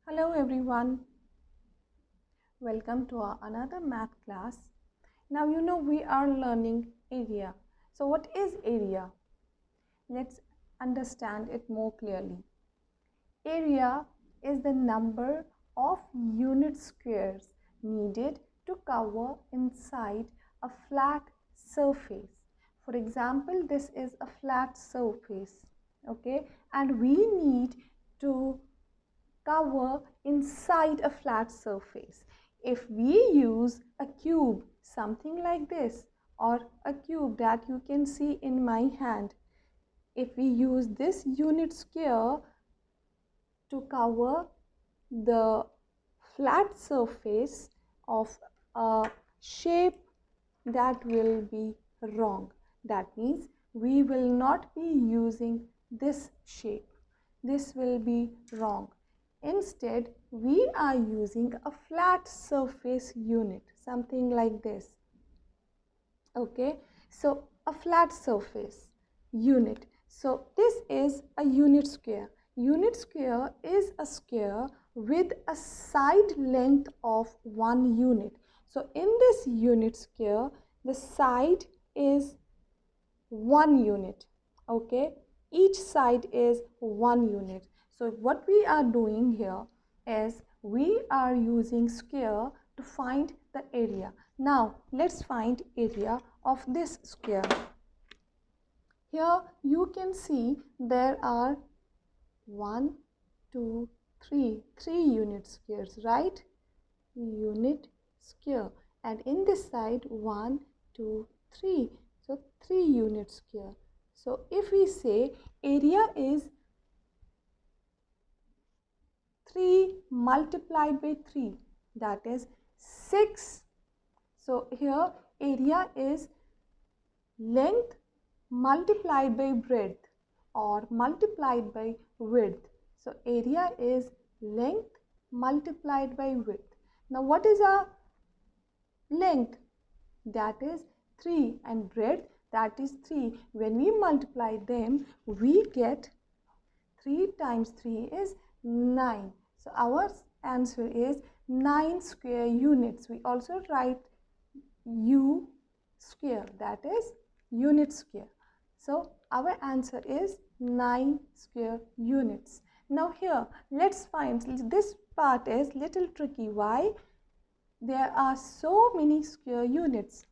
Hello everyone, welcome to our another math class. Now we are learning area. So what is area? Let's understand it more clearly. Area is the number of unit squares needed to cover inside a flat surface. For example, this is a flat surface, okay, and we need to cover inside a flat surface. If we use a cube, something like this, or a cube that you can see in my hand, if we use this unit square to cover the flat surface of a shape, that will be wrong. That means we will not be using this shape. This will be wrong. Instead, we are using a flat surface unit, something like this. Okay, so a flat surface unit. So this is a unit square. Unit square is a square with a side length of 1 unit. So in this unit square, the side is 1 unit. Okay, each side is 1 unit. So what we are doing here is we are using square to find the area. Now let's find area of this square. Here you can see there are 1, 2, 3 unit squares, right? Unit square, and in this side 1, 2, 3, so 3 unit square. So if we say area is 3 multiplied by 3, that is 6. So here area is length multiplied by breadth or multiplied by width. So area is length multiplied by width. Now what is our length? That is 3, and breadth, that is 3. When we multiply them, we get 3 times 3 is 9. So our answer is 9 square units. We also write U square, that is unit square. So our answer is 9 square units. Now here let's find, this part is little tricky. Why? There are so many square units.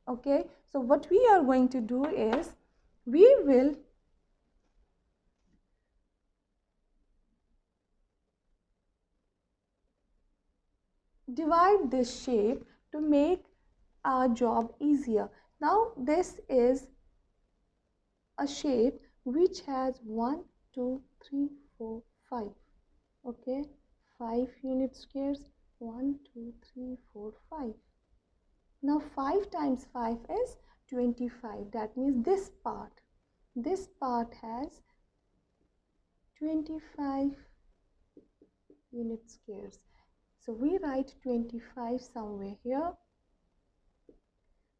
Okay, so what we are going to do is we will divide this shape to make our job easier. Now this is a shape which has 1, 2, 3, 4, 5. Okay, 5 unit squares. 1, 2, 3, 4, 5. Now 5 times 5 is 25. That means this part has 25 unit squares. So we write 25 somewhere here.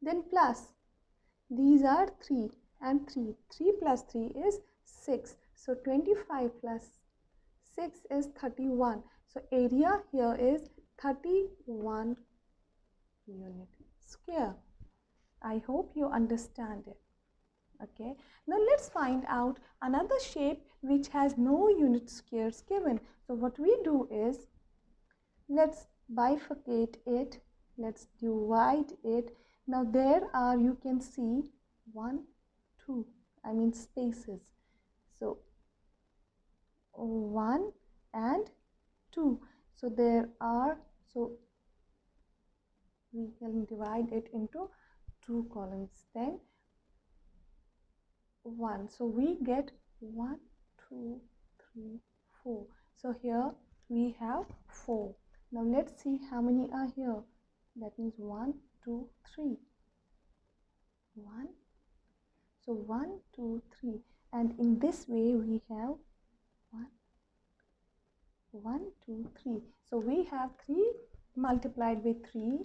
Then plus, these are 3 and 3. 3 plus 3 is 6. So 25 plus 6 is 31. So area here is 31 unit square. I hope you understand it. Okay, now let's find out another shape which has no unit squares given. So what we do is, let's bifurcate it, let's divide it. Now there are, you can see 1, 2, I mean spaces. So 1 and 2. So there are, so we can divide it into 2 columns. Then 1. So we get 1, 2, 3, 4. So here we have 4. Now let's see how many are here. That means 1, 2, 3. 1. So 1, 2, 3. And in this way we have 1, 1, 2, 3. So we have 3 multiplied by 3.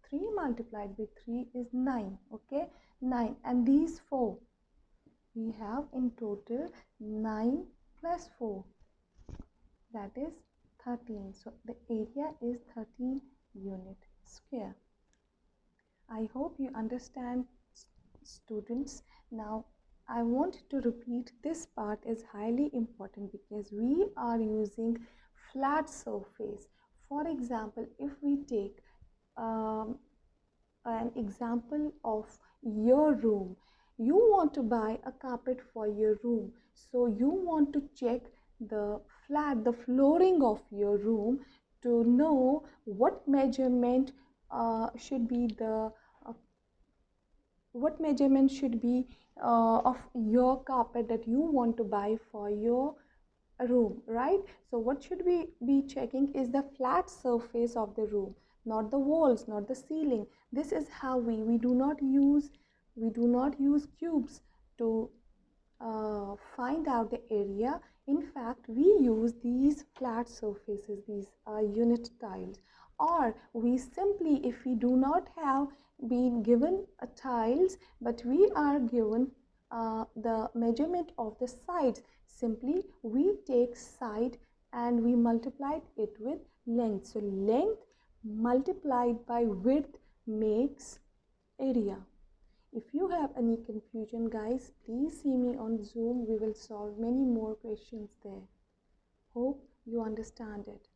3 multiplied by 3 is 9. Okay, 9. And these 4. We have in total 9 plus 4, that is 13. So the area is 13 unit square. I hope you understand, students. Now I want to repeat, this part is highly important because we are using flat surface. For example, if we take an example of your room, you want to buy a carpet for your room, so you want to check the flooring of your room to know what measurement should be the what measurement should be of your carpet that you want to buy for your room, right? So what should we be checking is the flat surface of the room, not the walls, not the ceiling. This is how we do not use cubes to find out the area. In fact, we use these flat surfaces, these unit tiles, or we simply, if we do not have been given a tiles but we are given the measurement of the sides, simply we take side and we multiply it with length. So length multiplied by width makes area. If you have any confusion, guys, please see me on Zoom. We will solve many more questions there. Hope you understand it.